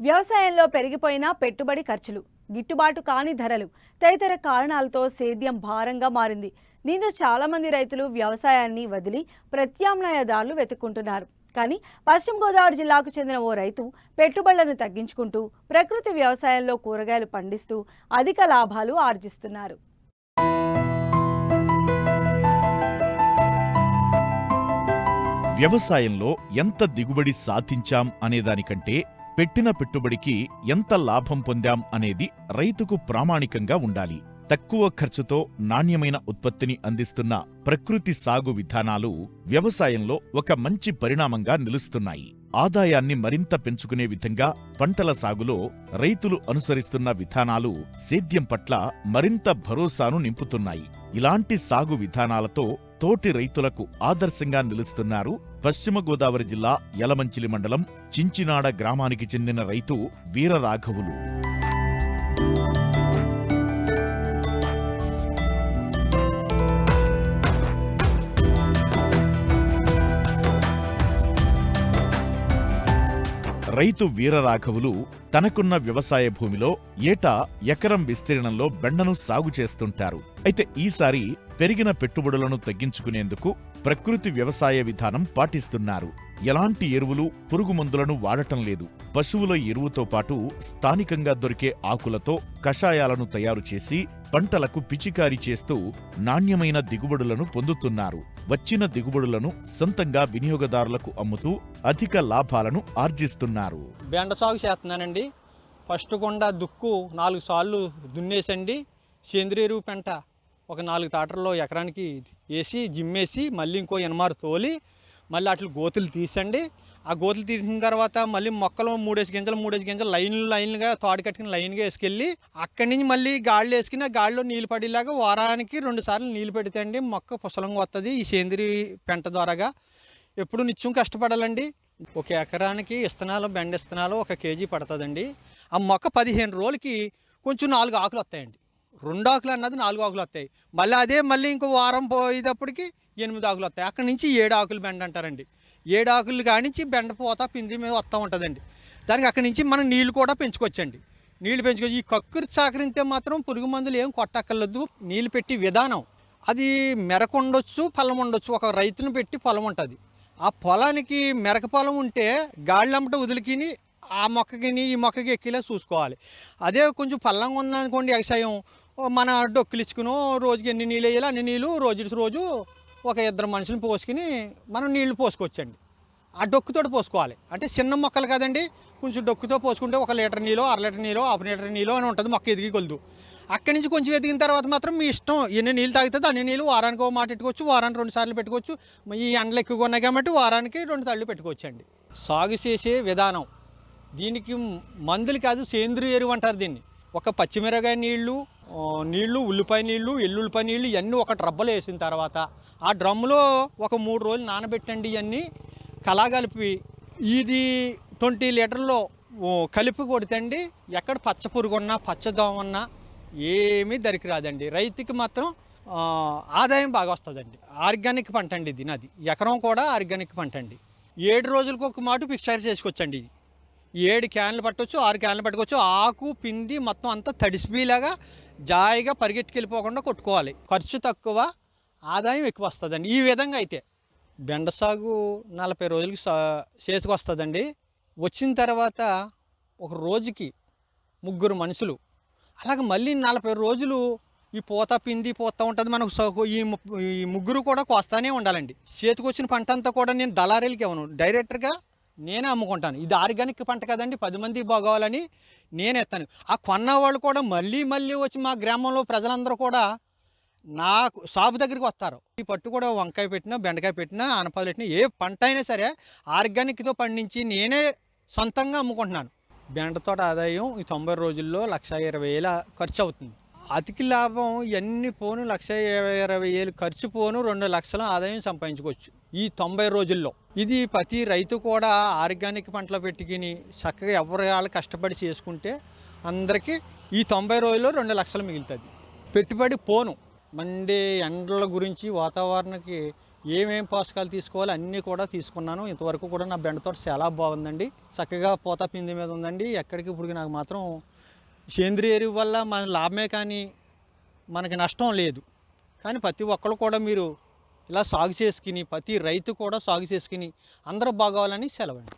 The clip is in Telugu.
వ్యవసాయంలో పెరిగిపోయిన పెట్టుబడి ఖర్చులు, గిట్టుబాటు కాని ధరలు తదితర కారణాలతో సేద్యం భారంగా మారింది. దీంతో చాలా మంది రైతులు వ్యవసాయాన్ని వదిలి ప్రత్యామ్నాయదారులు వెతుక్కుంటున్నారు. కానీ పశ్చిమ గోదావరి జిల్లాకు చెందిన ఓ రైతు పెట్టుబడులను తగ్గించుకుంటూ ప్రకృతి వ్యవసాయంలో కూరగాయలు పండిస్తూ అధిక లాభాలు ఆర్జిస్తున్నారు. వ్యవసాయంలో ఎంత దిగుబడి సాధించాం అనేదానికంటే పెట్టిన పెట్టుబడికి ఎంత లాభం పొందాం అనేది రైతుకు ప్రామాణికంగా ఉండాలి. తక్కువ ఖర్చుతో నాణ్యమైన ఉత్పత్తిని అందిస్తున్న ప్రకృతి సాగు విధానాలు వ్యవసాయంలో ఒక మంచి పరిణామంగా నిలుస్తున్నాయి. ఆదాయాన్ని మరింత పెంచుకునే విధంగా పంటల సాగులో రైతులు అనుసరిస్తున్న విధానాలు సేద్యం పట్ల మరింత భరోసాను నింపుతున్నాయి. ఇలాంటి సాగు విధానాలతో తోటి రైతులకు ఆదర్శంగా నిలుస్తున్నారు పశ్చిమ గోదావరి జిల్లా యలమంచిలి మండలం చించినాడ గ్రామానికి చెందిన రైతు వీరరాఘవులు. రైతు వీరరాఘవులు తనకున్న వ్యవసాయ భూమిలో ఏటా ఎకరం విస్తీర్ణంలో బెండను సాగు చేస్తుంటారు. అయితే ఈసారి పెరిగిన పెట్టుబడులను తగ్గించుకునేందుకు ప్రకృతి వ్యవసాయ విధానం పాటిస్తున్నారు. ఎలాంటి ఎరువులు, పురుగు మందులను వాడటం లేదు. పశువుల ఎరువుతో పాటు స్థానికంగా దొరికే ఆకులతో కషాయాలను తయారు చేసి పంటలకు పిచికారీ చేస్తూ నాణ్యమైన దిగుబడులను పొందుతున్నారు. వచ్చిన దిగుబడులను సొంతంగా వినియోగదారులకు అమ్ముతూ అధిక లాభాలను ఆర్జిస్తున్నారు. బెండ సాగు చేస్తున్నానండి. ఫస్ట్ కొండ దుక్కు 4 సార్లు దున్నేసండి. సేంద్రియ ఎరువు పెంట ఒక 4 టాటర్లో ఎకరానికి వేసి జిమ్మేసి మళ్ళీ ఇంకో ఎనమారు తోలి మళ్ళీ అట్లా గోతులు తీసండి. ఆ గోతులు తీసిన తర్వాత మళ్ళీ మొక్కలు 3 గింజలు లైన్లుగా తోడు కట్టుకుని లైన్గా వేసుకెళ్ళి అక్కడి నుంచి మళ్ళీ గాళ్ళు వేసుకుని ఆ గాడిలో నీళ్ళు పడేలాగా వారానికి 2 సార్లు నీళ్ళు పెడితే అండి మొక్క పుసలంగా వస్తుంది. ఈ సేంద్రియ పెంట ద్వారాగా ఎప్పుడు నిత్యం కష్టపడాలండి. ఒక ఎకరానికి బెండ విత్తనాలు 1 కేజీ పడుతుందండి. ఆ మొక్క 15 రోజులకి కొంచెం 4 ఆకులు వస్తాయండి. 2 ఆకులు అన్నది 4 ఆకులు వస్తాయి. మళ్ళీ ఇంకో వారం పోయేటప్పటికి 8 ఆకులు వస్తాయి. అక్కడి నుంచి 7 ఆకులు బెండ అంటారండి. 7 ఆకులు కానించి బెండ పోతా పిండి మీద వస్తూ ఉంటుందండి. దానికి అక్కడి నుంచి మనం నీళ్ళు కూడా పెంచుకోవచ్చండి. నీళ్ళు పెంచుకోవచ్చు. ఈ కక్కురి సహకరిస్తే మాత్రం పురుగు మందులు ఏం కొట్టక్కర్లేదు. నీళ్ళు పెట్టి విధానం అది మెరక ఉండొచ్చు, పొలం ఉండొచ్చు. ఒక రైతును పెట్టి పొలం ఉంటుంది. ఆ పొలానికి మెరక పొలం ఉంటే గాళ్ళంబట వదిలికిని ఆ మొక్కకిని ఈ మొక్కకి ఎక్కిలా చూసుకోవాలి. అదే కొంచెం పల్లంగా ఉందనుకోండి వ్యవసాయం, మన డొక్కులు ఇచ్చుకుని రోజుకి ఎన్ని నీళ్ళు వేయాలి అన్ని నీళ్ళు రోజు ఒక 2 మనుషులను పోసుకుని మనం నీళ్లు పోసుకోవచ్చండి. ఆ డొక్కుతో పోసుకోవాలి. అంటే చిన్న మొక్కలు కదండి, కొంచెం డొక్కుతో పోసుకుంటే 1 లీటర్ నీళ్ళు, 1/2 లీటర్ నీళ్ళు, 1/2 లీటర్ నీళ్ళు అని ఉంటుంది. మొక్క ఎదిగి కొలదు. అక్కడి నుంచి కొంచెం ఎదిగిన తర్వాత మాత్రం మీ ఇష్టం ఎన్ని నీళ్ళు తాగుతుంది అన్ని నీళ్ళు వారానికి 1 మాట పెట్టుకోవచ్చు, వారానికి 2 సార్లు పెట్టుకోవచ్చు. ఈ ఎండలు ఎక్కువగా ఉన్నాయి కాబట్టి వారానికి 2 సార్లు పెట్టుకోవచ్చు అండి. సాగు చేసే విధానం దీనికి మందులు కాదు, సేంద్రియ ఎరువు అంటారు దీన్ని. ఒక పచ్చిమిరకాయ నీళ్ళు, ఉల్లిపాయ నీళ్ళు, ఎల్లుల్లిపాయ నీళ్ళు ఇవన్నీ ఒక డ్రబ్బలో వేసిన తర్వాత ఆ డ్రమ్ములో ఒక 3 రోజులు నానబెట్టండి. ఇవన్నీ కలాగలిపి ఇది 20 లీటర్లో కలిపి కొడితండి. ఎక్కడ పచ్చ పురుగు ఉన్నా పచ్చదోమ ఉన్నా ఏమీ దరికి రాదండి. రైతుకి మాత్రం ఆదాయం బాగా వస్తుందండి. ఆర్గానిక్ పంట అండి ఇది. నాది ఎకరం కూడా ఆర్గానిక్ పంట అండి. 7 రోజులకు ఒక మాట పిక్చర్ చేసుకోవచ్చండి. ఇది 7 క్యాన్లు పట్టవచ్చు, 6 క్యాన్లు పట్టుకోవచ్చు. ఆకు పిండి మొత్తం అంతా తడిసిపోయేలాగా జాయిగా పరిగెట్టుకెళ్ళిపోకుండా కొట్టుకోవాలి. ఖర్చు తక్కువ, ఆదాయం ఎక్కువ వస్తుందండి. ఈ విధంగా అయితే బెండ సాగు 40 రోజులకి చేతికి వస్తుందండి. వచ్చిన తర్వాత ఒక రోజుకి 3 మనుషులు అలాగే మళ్ళీ 40 రోజులు ఈ పోతా ఉంటుంది. మనకు ఈ 3 కూడా కోస్తానే ఉండాలండి. చేతికి వచ్చిన పంట అంతా కూడా నేను దళారీలకి ఇవ్వను, డైరెక్టర్గా నేనే అమ్ముకుంటాను. ఇది ఆర్గానిక్ పంట కదండి, 10 మందికి బాగోవాలని నేను ఎత్తాను. ఆ కొన్న వాళ్ళు కూడా మళ్ళీ వచ్చి మా గ్రామంలో ప్రజలందరూ కూడా నాకు షాపు దగ్గరికి వస్తారు. ఈ పట్టు కూడా వంకాయ పెట్టినా, బెండకాయ పెట్టినా, ఆనపాలు పెట్టినా ఏ పంట అయినా సరే ఆర్గానిక్తో పండించి నేనే సొంతంగా అమ్ముకుంటున్నాను. బెండ తోట ఆదాయం ఈ 90 రోజుల్లో 1,20,000 ఖర్చు అవుతుంది. అధిక లాభం ఇవన్నీ పోను 1,20,000 ఖర్చు పోను 2 లక్షల ఆదాయం సంపాదించుకోవచ్చు ఈ 90 రోజుల్లో. ఇది ప్రతి రైతు కూడా ఆర్గానిక్ పంటలు పెట్టుకుని చక్కగా ఎవరి వాళ్ళు కష్టపడి చేసుకుంటే అందరికీ ఈ 90 రోజుల్లో 2 లక్షలు మిగులుతుంది. పెట్టుబడి పోను. మండే ఎండల గురించి వాతావరణానికి ఏమేం పోషకాలు తీసుకోవాలి అన్నీ కూడా తీసుకున్నాను. ఇంతవరకు కూడా నా బెండ తోట చాలా బాగుందండి. చక్కగా పూత పిండి మీద ఉందండి. ఎక్కడికి ఇప్పుడు నాకు మాత్రం సేంద్రియ ఎరువు వల్ల మన లాభమే కానీ మనకి నష్టం లేదు. కానీ ప్రతి ఒక్కరు కూడా మీరు ఇలా సాగు చేసుకుని, ప్రతి రైతు కూడా సాగు చేసుకుని అందరూ బాగోవాలని సెలవండి.